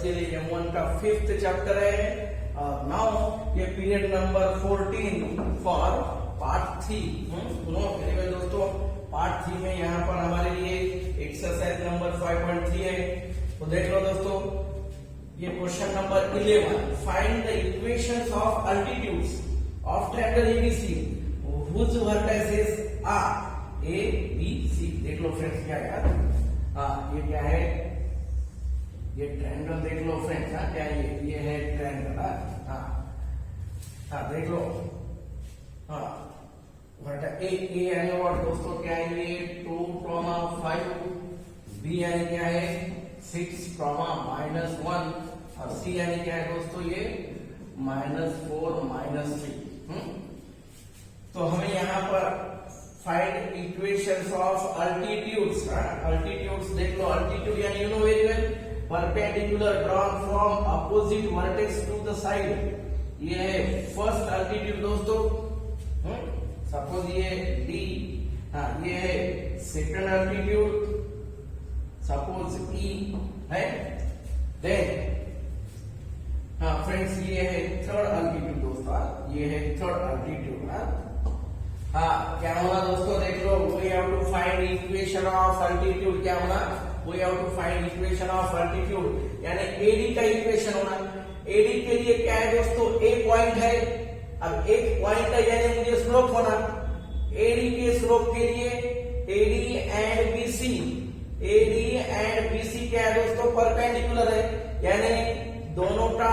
के लिए M1 का 5th चैप्टर है। नाउ ये period number 14 for part 3। Very well दोस्तों, पार्ट 3 में यहाँ पर हमारे लिए एक्सरसाइज नंबर 5.3 है। तो देख लो दोस्तों, ये question number 11, find the equations of altitudes of triangle ABC which vertices are A B C. देख लो फ्रेंड्स क्या है, ये क्या है, ये ट्रायंगल देख लो फ्रेंड्स। क्या ये है ट्रायंगल। देख लो। ए यानी और दोस्तों क्या है, ये 2, 5, बी यानी क्या है 6, -1 और सी यानी क्या है दोस्तों, ये -4, -3। तो हमें यहाँ पर find equations of altitudes. Altitudes देख लो, अल्टीट्यूड यानी you know very well, perpendicular drawn from opposite vertex to the side. ये है फर्स्ट अल्टीट्यूड दोस्तों। सपोज ये डी, ये है सेकंड अल्टीट्यूड, सपोज ई है। देन फ्रेंड्स ये है थर्ड अल्टीट्यूड दोस्तों, ये है थर्ड अल्टीट्यूड। क्या होगा दोस्तों, देख लो, we have to find equation of altitude. क्या होना, we have to find equation of altitude, यानी एडी का इक्वेशन होना। एडी के लिए क्या है दोस्तों, ए पॉइंट है। अब एक पॉइंट है यानी मुझे स्लोप होना। एडी के स्लोप के लिए AD and BC, AD and BC क्या है दोस्तों, परपेंडिकुलर है, यानी दोनों का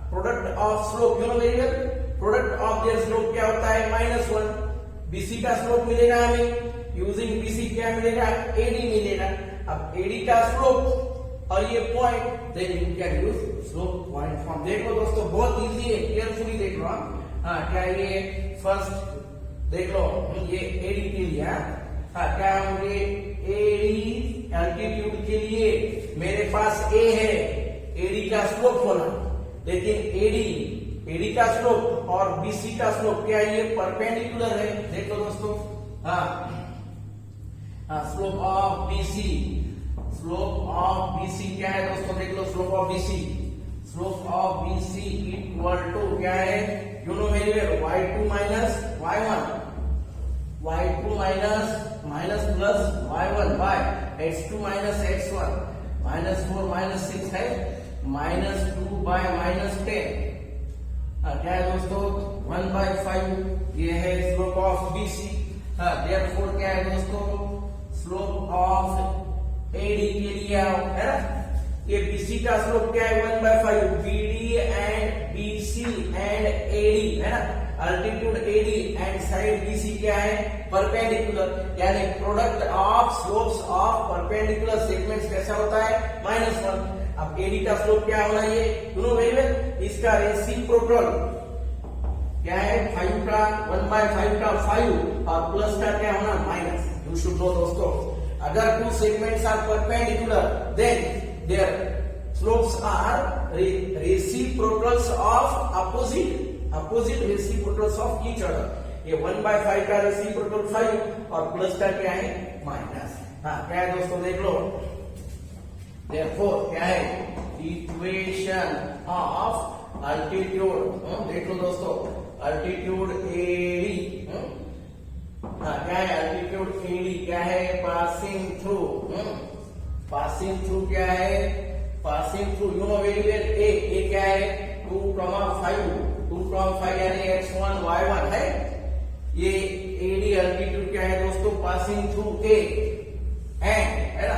product of slope, you know very well, product of their slope क्या होता है, -1। बीसी का स्लोप मिलेगा हमें, यूजिंग बीसी क्या मिलेगा, एडी मिलेगा। अब एडी का स्लोप और ये point, then you can use slope point form. देखो दोस्तों बहुत इजी है, केयरफुली देख लो। क्या ये फर्स्ट देख लो, ये एडी के लिए क्या होंगे, एडी एल्टीट्यूड के लिए मेरे पास ए है, एडी का स्लोप होना, लेकिन एडी का स्लोप और बीसी का स्लोप क्या है, ये परपेंडिकुलर है। देखो दोस्तों, slope of BC, slope of BC क्या है दोस्तों, देख लो, slope of BC, slope of BC equal to क्या है, you know very well, y2 minus y1, y2 minus plus y1 by x2 minus x1, -4 -6 है, -2 बाय -10। क्या है दोस्तों, 1/5। ये है स्लोप ऑफ बीसी। देयरफॉर क्या है दोस्तों, स्लोप ऑफ एडी के लिए है ना, ये बीसी का स्लोप क्या है, 1/5। BD and BC and AD है ना, altitude AD and side BC क्या है, परपेंडिकुलर, यानी product of slopes of perpendicular segments कैसा होता है, -1। अब एडी का स्लोप क्या होना, ये यू नो वेरी वेल, इसका रेसिप्रोकल क्या है, 5 का 1/5 का 5 और प्लस का क्या होना, माइनस। यू शुड नो दोस्तों, अगर two segments are perpendicular then their slopes are reciprocals of opposite reciprocals of each other. ये 1/5 का रेसिप्रोकल 5 और प्लस का क्या है, माइनस। क्या है दोस्तों, देख लो, therefore क्या है, इक्वेशन ऑफ अल्टीट्यूड। देख लो दोस्तों, अल्टीट्यूड एडी, क्या है, अल्टीट्यूड एडी क्या है, पासिंग थ्रू, पासिंग थ्रू क्या है, passing through, you know very well, A क्या है, 2,5 यानी x1 y1 है। ये एडी अल्टीट्यूड क्या है दोस्तों, पासिंग थ्रू ए एंड है ना,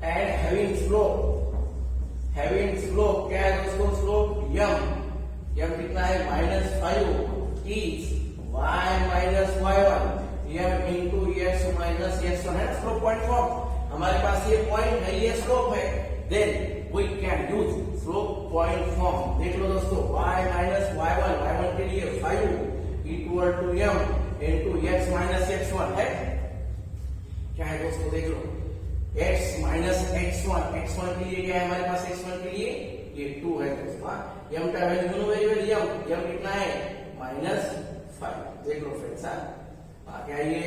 एंड हैविंग स्लोप क्या है दोस्तों, स्लोप यम कितना है, -5 is y minus y1 m into x minus x1 है, स्लोप पॉइंट फॉर्म। हमारे पास ये पॉइंट है, ये स्लोप है, then we can use slope point form. देख लो दोस्तों, y माइनस y1 के लिए 5 equal to m into x minus x1 है। क्या है दोस्तों, देख लो, x माइनस x1 के लिए क्या है हमारे पास, x1 के लिए ये 2 है दोस्तों। m का वैल्यू वेरी वेरी m कितना है, -5। देख लो फ्रेंड्स, क्या ये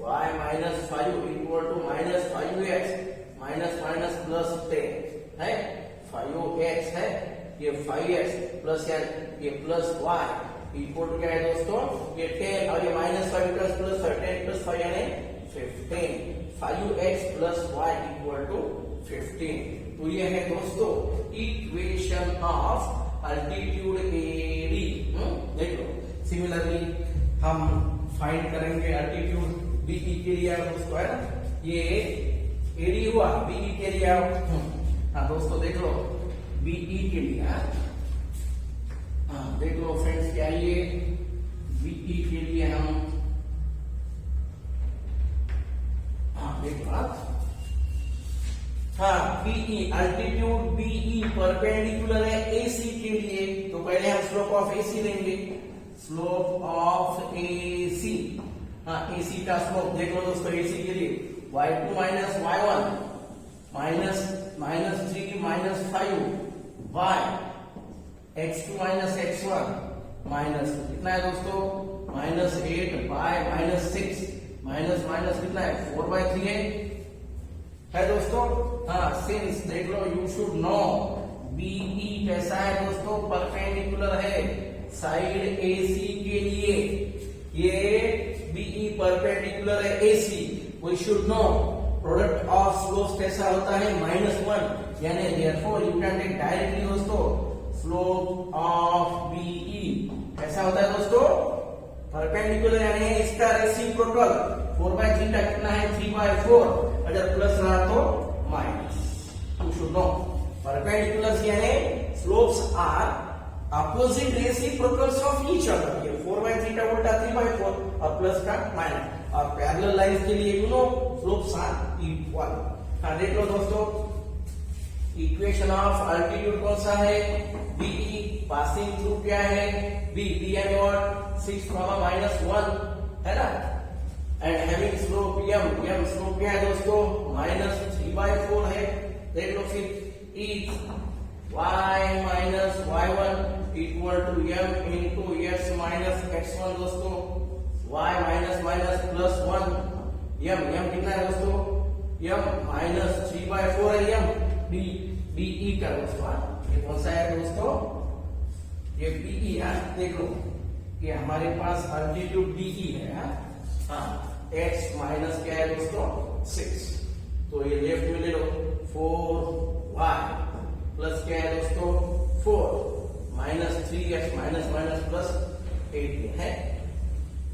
y minus 5 equal to -5x minus plus 10 है, 5x है, ये 5x प्लस ये प्लस y इक्वल टू क्या है दोस्तों, ये 10 और ये -5 प्लस 10 प्लस 5 यानी 15, 5x plus y equal to 15। तो ये है दोस्तों इक्वेशन ऑफ अल्टीट्यूड एडी। देख लो, सिमिलरली हम फाइंड करेंगे अल्टीट्यूड बीई के लिए दोस्तों, है ना, ये एडी हुआ, बीई के लिए हाँ दोस्तों देख लो बीई के लिए, हाँ देख लो फ्रेंड्स, क्या ये बीई के लिए हम, हाँ देखो आप, हाँ बीई अल्टीट्यूड बीई परपेंडिकुलर है एसी के लिए, तो पहले हम स्लोप ऑफ एसी लेंगे, स्लोप ऑफ एसी, हाँ एसी का स्लोप देख लो दोस्तों, एसी के लिए y2 minus y1 minus 3 minus 5 y x2 minus x1 minus कितना है दोस्तों, -8 बाय -6 माइनस माइनस कितना है 4/3 है दोस्तों। हाँ सिंस देख लो, यू शुड नो बीई कैसा है दोस्तों, परपेंडिकुलर है साइड एसी के लिए, ये बीई परपेंडिकुलर है AC, we should know product of slopes कैसा होता है -1, यानी therefore you can take directly दोस्तों स्लोप ऑफ बीई कैसा होता है दोस्तों, परपेंडिकुलर यानी इसका रेसिप्रोकल 4/3 का कितना है 3/4, अगर प्लस रहा तो minus, you should know perpendicular यानी slopes are opposite reciprocals of each other, ये 4/3 का उल्टा 3/4 और प्लस का माइनस, और पैरेलल लाइंस के लिए you know slopes are equal. हाँ देख लो दोस्तों, इक्वेशन ऑफ अल्टीट्यूड कौन सा है, बीई, पासिंग थ्रू क्या है बी, बी एंड और 6, -1 है ना, and having slope m, m slope क्या है दोस्तों -3/4 है। देख लो फिर is y minus y1 equal to m into x minus x1 दोस्तों, y minus minus plus 1, m कितना है दोस्तों, m -3/4 है, m बीई का दोस्तों, ये कौन सा है दोस्तों, ये बीई है। देख लो ये हमारे पास अल्टीट्यूड बीई है, हाँ x माइनस क्या है दोस्तों 6, तो ये लेफ्ट में ले लो 4y प्लस क्या है दोस्तों 4 -3x माइनस माइनस प्लस 8 है,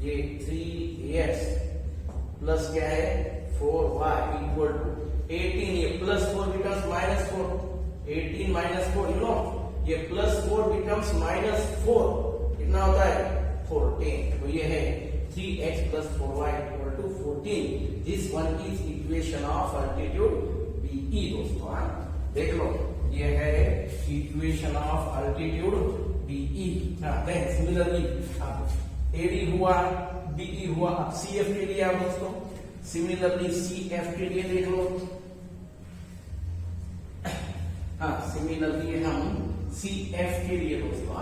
ये 3x प्लस क्या है 4y इक्वल टू 18, ये +4 becomes -4, 18 minus 4, you know, ये +4 becomes -4, कितना होता है 14, तो ये है 3x plus 4y equal to 14, this one is equation of altitude BE दोस्तों, देख लो ये है equation of altitude BE। Then similarly AD हुआ, BE हुआ, अब CF के लिए आप दोस्तों, सिमिलरली CF के लिए देख लो, हाँ सिमिलरली हम CF के लिए दोस्तों,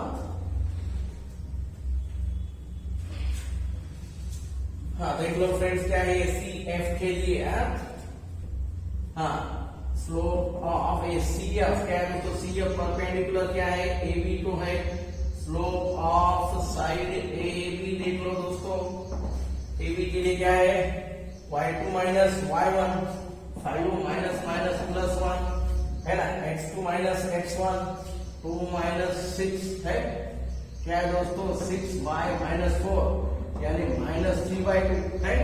हाँ देख लो फ्रेंड्स क्या है CF के लिए, हाँ स्लोप ऑफ ए CF क्या है दोस्तों, CF परपेंडिकुलर क्या है AB तो है, स्लोप ऑफ साइड AB देख लो दोस्तों, AB के लिए क्या है y2 minus y1, 5 minus minus plus 1 है ना, x2 माइनस x1, 2 माइनस 6 है, क्या है दोस्तों 6y माइनस 4 यानी -3/2 है,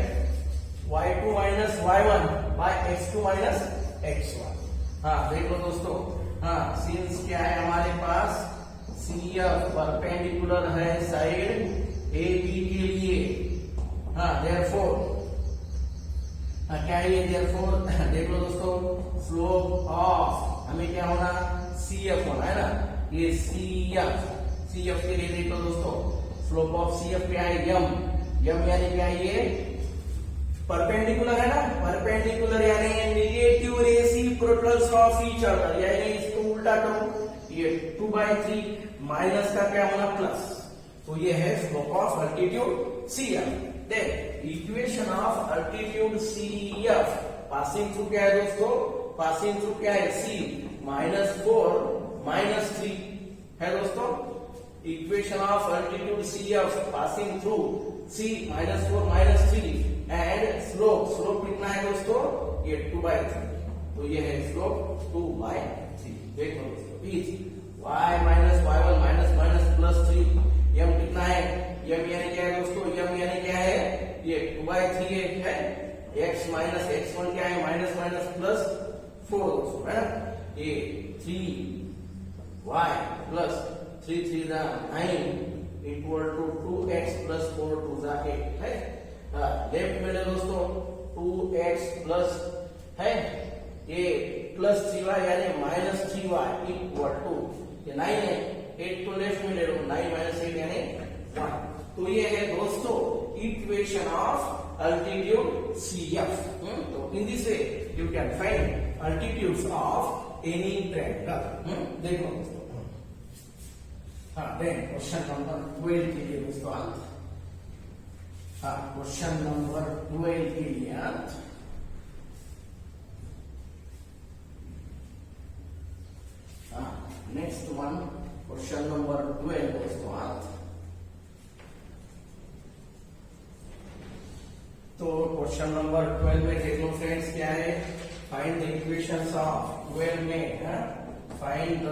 y2 minus y1 by x2 minus x1। हाँ देख लो दोस्तों, हाँ सिंस क्या है हमारे पास CF परपेंडिकुलर है साइड AB के लिए, हाँ देयरफॉर क्या है ये, देयरफॉर देख लो दोस्तों स्लोप ऑफ हमें क्या होना CF होना है ना, ये CF के लिए देख लो दोस्तों, स्लोप ऑफ CF क्या है m यानी क्या है ये परपेंडिकुलर है ना, परपेंडिकुलर यानी negative reciprocals of each other, यानी इसको उल्टा करो, ये 2/3 माइनस का क्या होना प्लस, तो ये है slope of altitude CF। Then equation of altitude CF passing through क्या है दोस्तों, पासिंग थ्रू क्या है C -4 -3 है दोस्तों। Equation of altitude CF passing through C -4 -3 and slope कितना है दोस्तों, ये 2/3, तो ये है स्लोप 2/3। देखो दोस्तों इज y -y1 +3 m कितना है, m यानी क्या है दोस्तों, m यानी क्या है, ये 2/3 है, x - x1 क्या है, -+4 दोस्तों है ना, ये 3y + 3 3 9 = 2x + 4 2 8 है। लेफ्ट में दोस्तों 2x प्लस है ये +3y यानी -3y = ये 9 है, 8 को लेफ्ट में ले लो, 9 - 8 यानी 1। तो ये है दोस्तों इक्वेशन ऑफ अल्टीट्यूड CF। तो इन this way you can find altitudes of any triangle. देखो दोस्तों, देन क्वेश्चन नंबर 12 के लिए दोस्तों क्वेश्चन नंबर 12 के लिए नेक्स्ट वन, क्वेश्चन नंबर 12 दोस्तों। तो क्वेश्चन नंबर 12 में देख लो फ्रेंड्स क्या है, फाइंड द इक्वेशंस ऑफ 12 में find the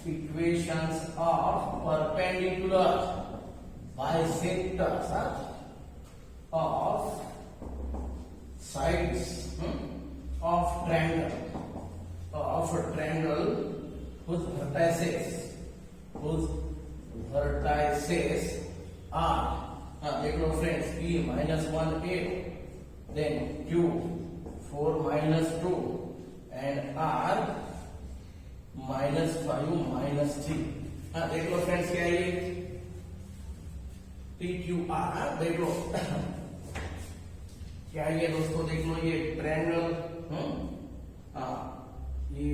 equations of perpendicular bisectors of sides of triangle whose vertices are देख लो friends, P -1 8, then Q 4 -2 and R -5 -3। देख लो फ्रेंड्स क्या है ये PQR, देख लो क्या है ये दोस्तों, देख लो ये ट्रायंगल, ये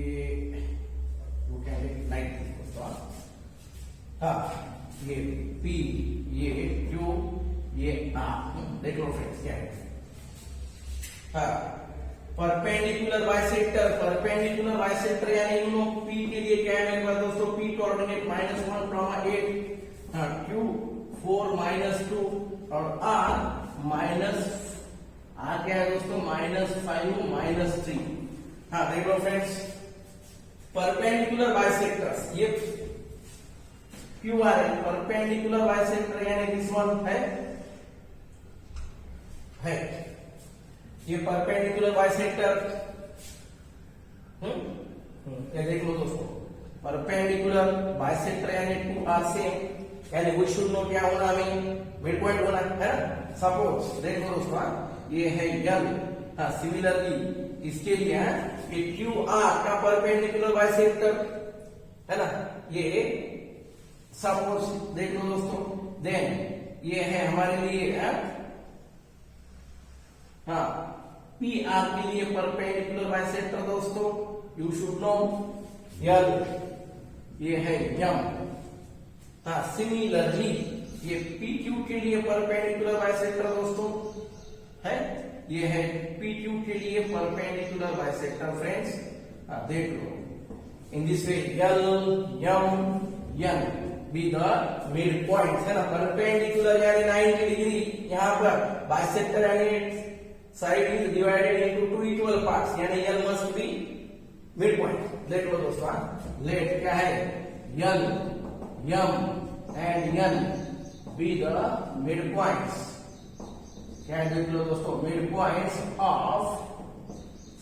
वो क्या है लाइक दोस्तों, ये P, ये Q, ये R। देख लो फ्रेंड्स क्या है, परपेंडिकुलर बाइसेक्टर यानी इन लोग P के लिए क्या है मेरे पास दोस्तों, P कोऑर्डिनेट -1, 8, Q 4 -2 और R क्या है दोस्तों, -5 -3। देख लो फ्रेंड्स, परपेंडिकुलर बाइसेक्टर्स ये QR है, परपेंडिकुलर बाइसेक्टर यानी दिस वन है ये परपेंडिकुलर बाइसेक्टर। ये देख लो दोस्तों, परपेंडिकुलर बाइसेक्टर यानी 2R सेम, यानी वी शुड नो क्या होना, हमें मिड पॉइंट होना है ना। सपोज देखो दोस्तों ये है L, सिमिलरली इसके लिए ये QR का परपेंडिकुलर बाइसेक्टर है ना, ये सपोज देख लो दोस्तों, देन ये है हमारे लिए PR के लिए परपेंडिकुलर बाइसेक्टर दोस्तों, यू शुड नो L, ये है M। सिमिलरली ये PQ के लिए परपेंडिकुलर बाइसेक्टर दोस्तों है, ये है PQ के लिए परपेंडिकुलर बाइसेक्टर फ्रेंड्स। देख लो in this way L M N be the mid point है ना, परपेंडिकुलर यानी 90 डिग्री, यहाँ पर बाइसेक्टर यानी side is divided into 2 equal parts, यानी L must be mid point. देख लो दोस्तों, लेट क्या है L M and N be the mid points, क्या है देख लो दोस्तों, मिड पॉइंट्स ऑफ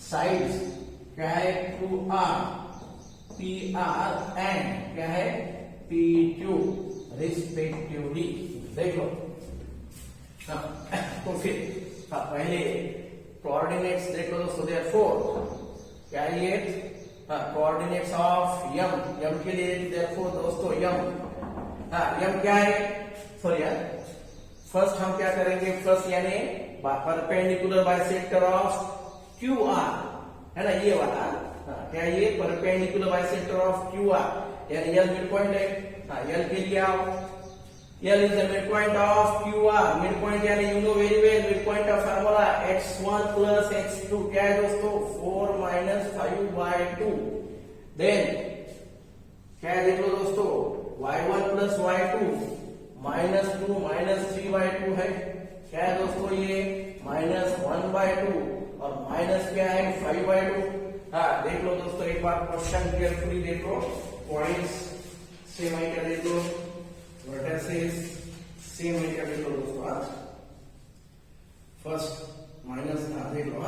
साइड्स क्या है 2R PR एंड क्या है PQ रिस्पेक्टिवली। देख लो तो फिर पहले कोऑर्डिनेट्स देख लो दोस्तों, देयरफॉर क्या है ये कोऑर्डिनेट्स ऑफ m के लिए देयरफॉर दोस्तों m क्या है, सॉरी यार फर्स्ट हम क्या करेंगे, फर्स्ट यानी परपेंडिकुलर बाइसेक्टर ऑफ QR है ना, ये वाला क्या ये परपेंडिकुलर बाइसेक्टर ऑफ QR यानी L मिड पॉइंट है। L के लिए आओ L is the midpoint of QR. Midpoint यानी you know very well midpoint of formula x1 plus x2 क्या है दोस्तों 4 minus 5 by 2. Then क्या है देख लो दोस्तों y1 plus y2 minus 2 minus 3 by 2 है. क्या है दोस्तों ये minus 1 by 2 और minus क्या है 5 by 2. हाँ देख लो दोस्तों एक बार क्वेश्चन केयरफुली देख लो. पॉइंट्स सेम है क्या देख लो. वर्टिसेस सेम है क्या देख लो दोस्तों. आज फर्स्ट माइनस देख लो.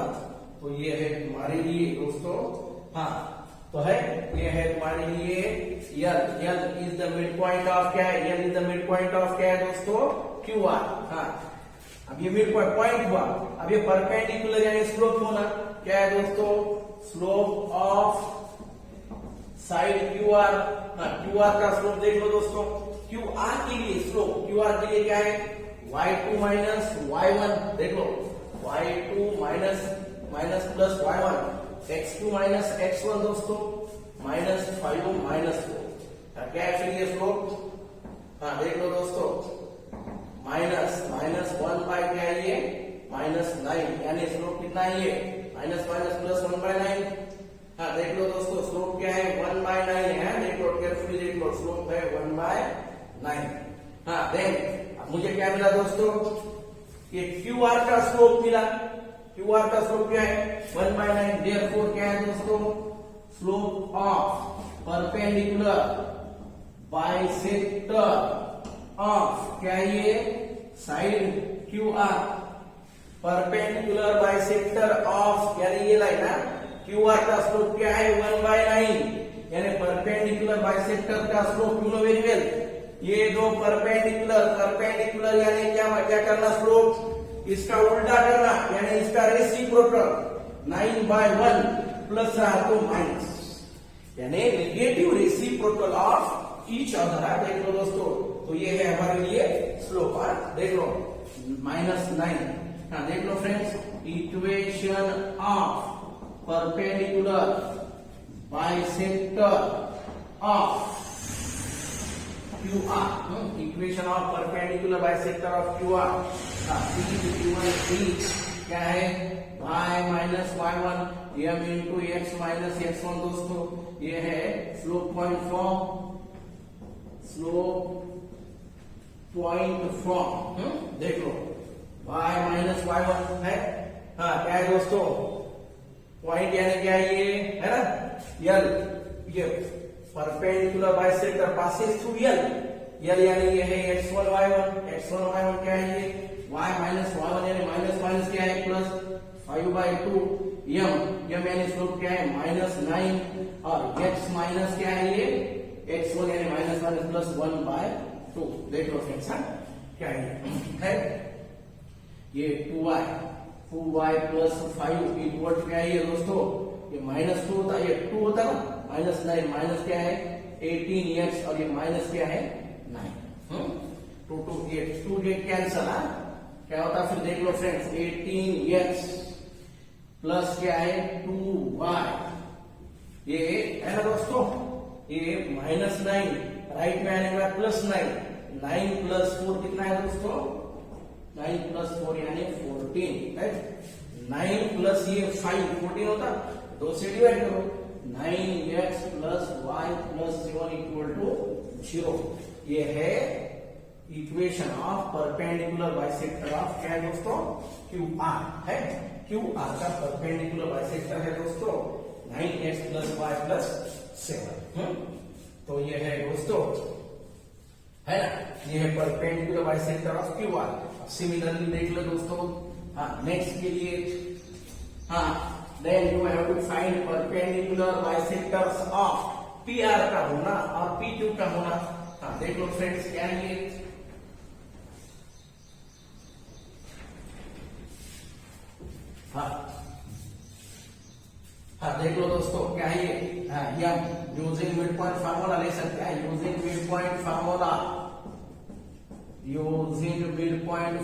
तो ये है हमारे लिए दोस्तों. हाँ तो है ये है तुम्हारे लिए L is the mid point of क्या है. L is the mid point of क्या है दोस्तों QR. हाँ अब ये मिड पॉइंट हुआ. अब ये परपेंडिकुलर यानी स्लोप होना क्या है दोस्तों स्लोप ऑफ साइड QR. हाँ QR का स्लोप देख लो दोस्तों. QR के लिए स्लोप QR के लिए क्या है y2 माइनस y1 देख लो. y2 minus plus y1 x2 minus x1 दोस्तों माइनस 5 माइनस 4. क्या है फिर ये स्लोप. हाँ देख लो दोस्तों माइनस 1 बाय क्या है ये माइनस 9 यानी स्लोप कितना है ये माइनस प्लस 1 बाय 9. हाँ देख लो दोस्तों स्लोप क्या है 1 बाय 9 है. देख लो केयरफुली देख लो स्लोप है 1 बाय 9. हाँ देन अब मुझे क्या मिला दोस्तों ये QR का स्लोप मिला. QR का स्लोप क्या है 1 बाय 9. देयरफॉर क्या है दोस्तों slope of perpendicular bisector of क्या है ये side QR. Perpendicular bisector of यानी ये लाइन है QR का स्लोप क्या है 1 बाय 9 यानी परपेंडिकुलर बाइसेक्टर का slope you know very well. ये दो परपेंडिकुलर यानी क्या करना स्लोप इसका उल्टा करना यानी इसका रेसिप्रोकल 9 बाय 1 प्लस तो माइनस यानी negative reciprocal of each other है. देख लो दोस्तों तो ये है हमारे लिए स्लोप. देख लो -9. हाँ देख लो friends equation of perpendicular bisector of QR. Equation of perpendicular bisector of QR. क्या है y minus y1 m into x minus x1 दोस्तों ये है स्लोप पॉइंट फ्रॉम देख लो y माइनस y1 है. हाँ क्या है दोस्तों पॉइंट यानी क्या है ये है ना L. ये perpendicular bisector passes through L यानी ये है x1 y1 क्या है ये y माइनस y1 यानी माइनस क्या है प्लस 5 बाय 2 m यानी स्लोप क्या है -9 और x माइनस क्या है ये x1 यानी माइनस प्लस 1 बाय 2. देख लो फ्रेंड्स क्या है ये 2y प्लस 5 इक्वल टू क्या है ये दोस्तों ये -2 होता है. ये 2 होता है ना -9 माइनस क्या है 18x और ये माइनस क्या है 9. 2 गेट कैंसल. क्या होता है फिर देख लो फ्रेंड्स 18x प्लस क्या है 2y ये है ना दोस्तों ये -9 राइट में आने के बाद +9 9 प्लस 4 कितना है दोस्तों 9 प्लस 4 यानी 14 है. 9 प्लस ये 5 14 होता 2 से डिवाइड करो 9x plus y plus 7 equal to 0. ये है equation of perpendicular bisector of क्या है दोस्तों QR है. QR का परपेंडिकुलर बाइसेक्टर है दोस्तों 9x प्लस y प्लस 7. तो ये है दोस्तों है ना ये है perpendicular bisector of QR. Similarly देख लो दोस्तों. हाँ नेक्स्ट के लिए हाँ then you have to find perpendicular bisectors of PR का होना और PQ का होना. हाँ देख लो फ्रेंड्स क्या है ये हाँ देख लो दोस्तों क्या है ये यूजिंग मिड पॉइंट फार्मूला ले सकते हैं. यूजिंग मिड पॉइंट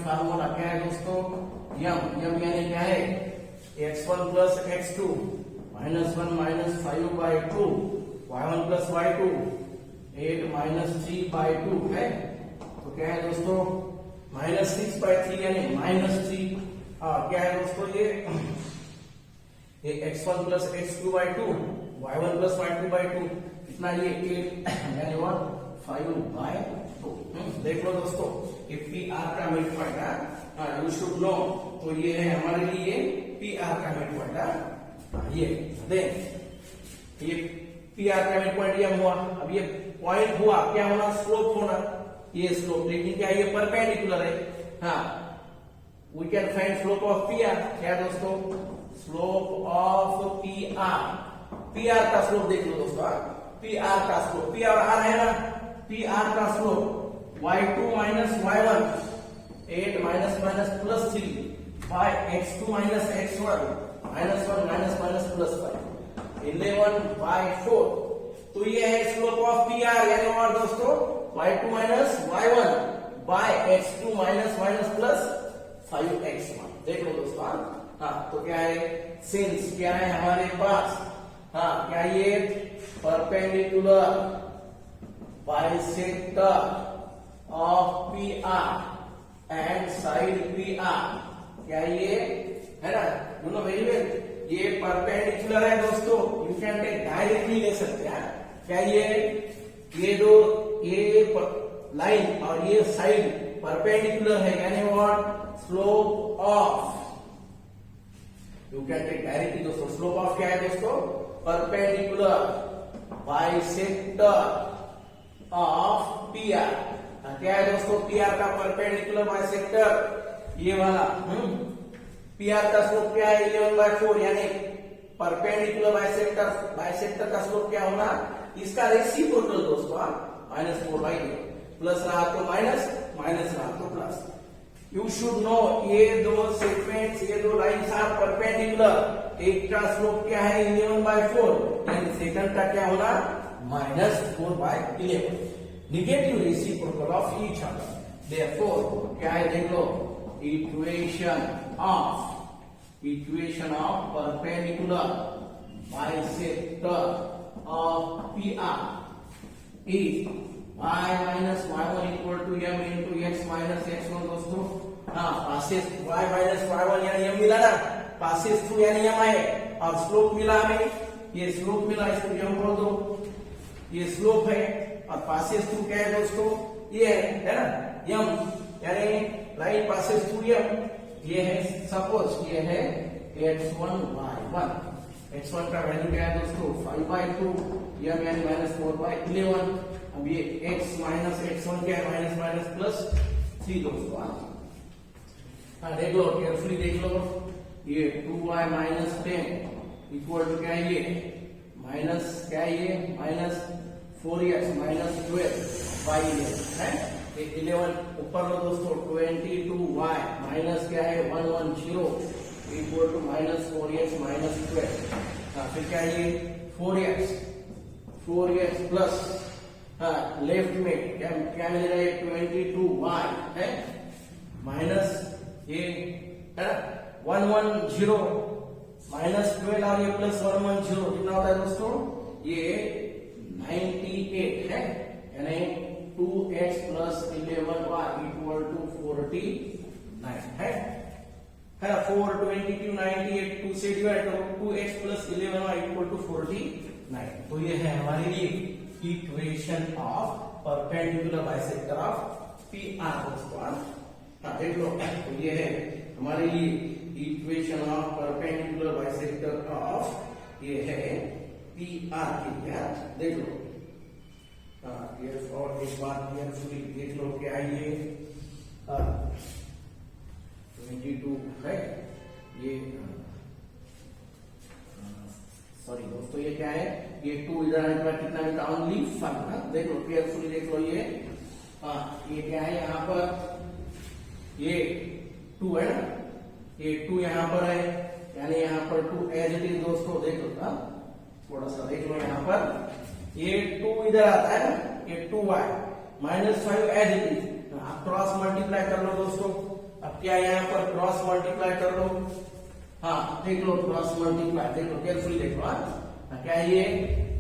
फार्मूला क्या है दोस्तों यम यानी क्या है x1 plus x2 -1 minus 5 by 2 y1 plus y2 8 minus 3 by 2 है. तो क्या है दोस्तों -6/3 यानी -3। क्या है दोस्तों ये x1 + x2/2 y1 + y2/2 कितना ये 8 यानी 5/2। देख लो दोस्तों ये PR का मिड पॉइंट है, यू शुड नो। तो ये है हमारे लिए PR का मिड पॉइंट है। ये देख ये PR का मिड पॉइंट ये हुआ। अब ये पॉइंट हुआ क्या होना, स्लोप होना, ये स्लोप। लेकिन क्या ये परपेंडिकुलर है। हाँ we can find slope of PR। क्या दोस्तों स्लोप ऑफ PR का स्लोप देख लो दोस्तों। PR का स्लोप PR आ है ना, PR का slope y2 - y1 8 - +3 by x2 - x1 -1 - +5 11/4। तो ये है स्लोप ऑफ PR यानी और दोस्तों y2 - y1 by x2 - +5x1। देख लो दोस्तों। हाँ तो क्या है सिंस क्या है हमारे पास, हाँ क्या ये perpendicular bisector of PR and side PR, क्या ये है ना, यू नो वेरी वेल, ये परपेंडिकुलर है दोस्तों। यू कैन टेक डायरेक्टली ले सकते हैं। क्या ये दो ये लाइन और ये साइड परपेंडिकुलर है यानी what slope of, you can take directly दोस्तों। स्लोप ऑफ क्या है दोस्तों परपेंडिकुलर बाइसेक्टर ऑफ PR। क्या है दोस्तों PR का परपेंडिकुलर बाइसेक्टर ये वाला। PR का स्लोप क्या है 11/4 यानी परपेंडिकुलर बाइसेक्टर का स्लोप क्या होना, इसका रेसिप्रोकल दोस्तों -4/8 प्लस रहा तो माइनस रहा तो प्लस। यू शुड नो ये दो सेगमेंट्स ये दो लाइंस आर परपेंडिकुलर। एक का स्लोप क्या है 11/4 यानी सेकंड का क्या होना -4/11, negative reciprocal of each other. Therefore क्या है देख लो equation of perpendicular bisector of PR is y - y1 = m into x - x1 दोस्तों। हाँ पासेस y - y1 यानी m मिला ना, पासेस थ्रू यानी m है, और स्लोप मिला हमें, ये स्लोप मिला इसको m बोल दो, ये स्लोप है। और पासेस थ्रू क्या है दोस्तों ये है ना m यानी लाइन पासेस थ्रू m। ये है सपोज ये है x1 y1, x1 का वैल्यू क्या है दोस्तों 5/2 m यानी -4/11। अब ये x - x1 क्या है -3 दोस्तों। हाँ देख लो केयरफुली देख लो, ये 2y - 10 इक्वल टू क्या है ये माइनस क्या है ये -4x - 12/11 है। 11 ऊपर लो दोस्तं 22y माइनस क्या है 110 इक्वल टू -4x - 12। फिर क्या है ये 4x प्लस लेफ्ट में क्या मिल रहा है 22y है माइनस ये 110 -12 और ये प्लस 110 कितना होता है दोस्तों ये 98 है यानी 2x + 11y इक्वल टू 49 है ना। 4 22 98 2 से डिवाइड करो 2x + 11y इक्वल टू 49। तो ये है हमारे लिए equation of perpendicular bisector of PR दोस्तों। देख लो तो ये है हमारे लिए equation of perpendicular bisector of ये है PR की। क्या देख लो और एक बात केयरफुली देख लो क्या ये 22 है ये सॉरी दोस्तों ये क्या है ये 2 इधर आने पर कितना मिलता ओनली 5। देख लो केयरफुली देख लो ये क्या है यहाँ पर ये 2 है ना, ये 2 यहाँ पर है यानी यहाँ पर 2 एज इट इज दोस्तों। देख लो थोड़ा सा देख लो यहाँ पर ये 2 इधर आता है ना ये 2y -5 एज इट इज। आप क्रॉस मल्टीप्लाई कर लो दोस्तों। अब क्या यहाँ पर क्रॉस मल्टीप्लाई कर लो। हाँ देख लो क्रॉस मल्टीप्लाई देख लो केयरफुली देख लो। क्या ये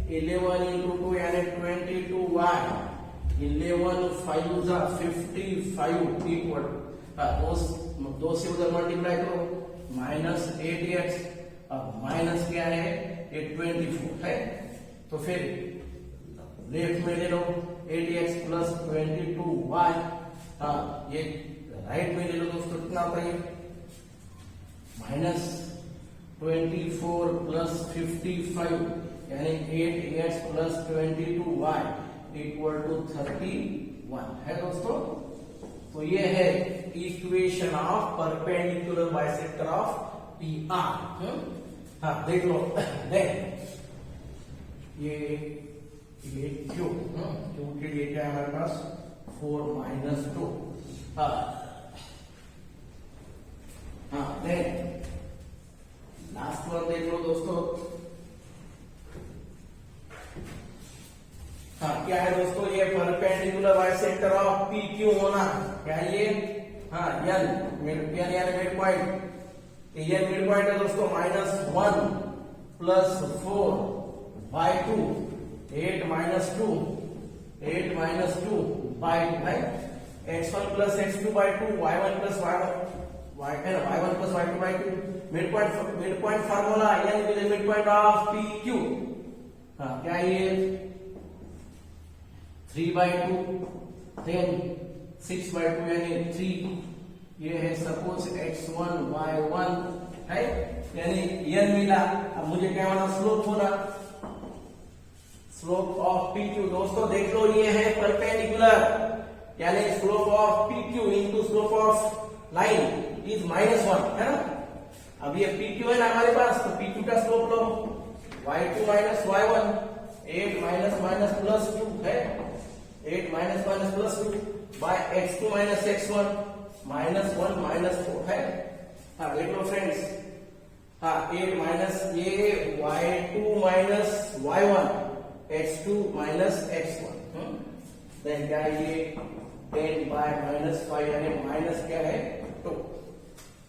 11 × 2 यानी 22y 11 5 जा 55 इक्वल दो से उधर मल्टीप्लाई करो -8x। अब माइनस क्या है ये 24 है, तो फिर लेफ्ट में ले लो 8x प्लस 22y। हाँ ये राइट में ले लो दोस्तों, कितना होता है -24 प्लस 55 यानी 8x plus 22y equal to 31 है दोस्तों। तो ये है equation of perpendicular bisector of PR। हाँ देख लो, ये क्यू के लिए क्या है हमारे पास 4 - 2। लास्ट वन देख लो दोस्तों। क्या है दोस्तों, ये परपेंडिकुलर बाइसेक्टर ऑफ PQ होना क्या है ये, N मिड पॉइंट। ये मिड पॉइंट है दोस्तों -1 plus 4/2 8 - 2 by x1 plus x2/2 y1 plus y1 plus y2/2। Mid point formula N with mid point of PQ। क्या ये 3/2 then 6/2 यानी 3। ये है सपोज x1 y1 है, यानी n मिला। अब मुझे क्या होना, स्लोप होना, स्लोप ऑफ PQ। दोस्तों देख लो ये है परपेंडिकुलर, यानी slope of PQ into slope of line is -1 है ना। अब ये PQ है ना हमारे पास, तो PQ का स्लोप लो y2 minus y1 8 minus plus 2 है, 8 minus plus 2 bye x2 minus x1 -1 - 4 है। देख लो फ्रेंड्स, 8 माइनस ये y2 minus y1 x2 minus x1 then क्या है ये 10 बाय -5 यानी माइनस क्या है 2।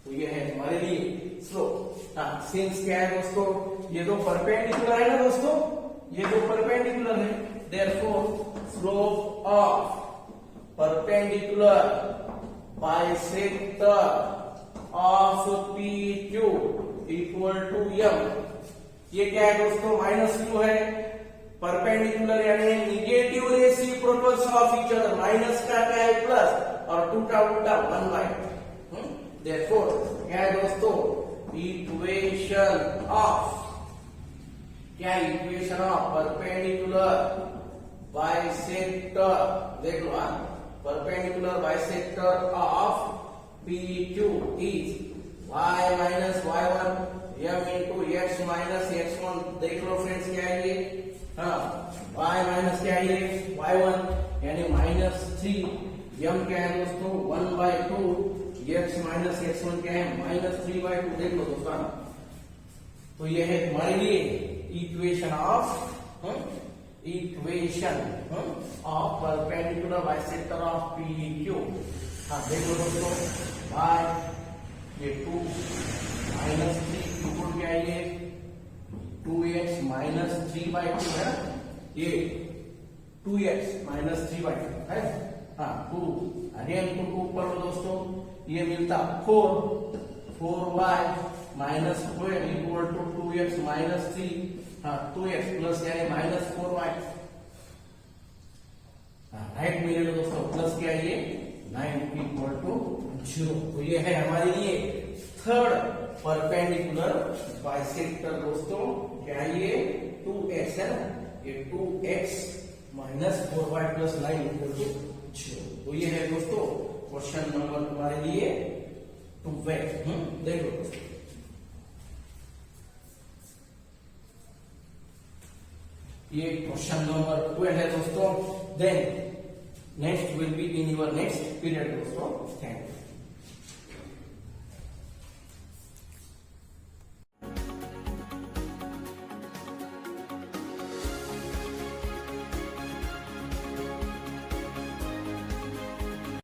तो ये है हमारे लिए स्लोप। सिंस क्या है दोस्तों, ये दो परपेंडिकुलर है ना दोस्तों, ये दो परपेंडिकुलर है, therefore slope of perpendicular bisector of PQ equal to m। ये क्या है दोस्तों, -2 है, परपेंडिकुलर यानी negative reciprocals of each other. Minus का क्या है प्लस और 2 का उल्टा 1/2। देयरफॉर क्या है दोस्तों, इक्वेशन ऑफ परपेंडिकुलर बाइसेक्टर, देख लो perpendicular bisector of PQ is y minus y1 m into x minus x1। देख लो फ्रेंड्स क्या है ये, y माइनस क्या है ये y1 यानी -3, m क्या है दोस्तों 1/2, x माइनस x1 क्या है -3/2। देख लो दोस्तों, तो ये है हमारे लिए equation of perpendicular bisector of PQ। देख लो दोस्तों, y ये 2 -3 इक्वल क्या है ये 2x माइनस 3/2 है, ये 2x माइनस 3/2 है। 2 अगेन 2 ऊपर लो दोस्तों, ये मिलता 4y minus 12 equal to 2x minus 3। 2x plus यानी -4y। राइट में ले लो दोस्तों, प्लस क्या है ये 9 इक्वल टू 0। तो ये है हमारे लिए थर्ड परपेंडिकुलर बाइसेक्टर दोस्तों। क्या ये 2x है ना, ये 2x minus 4y plus 9 equal to 0। तो ये है दोस्तों क्वेश्चन नंबर तुम्हारे लिए 12। देख लो दोस्तों, ये क्वेश्चन नंबर 12 है दोस्तों। Then next will be in your next period दोस्तों। Thank you.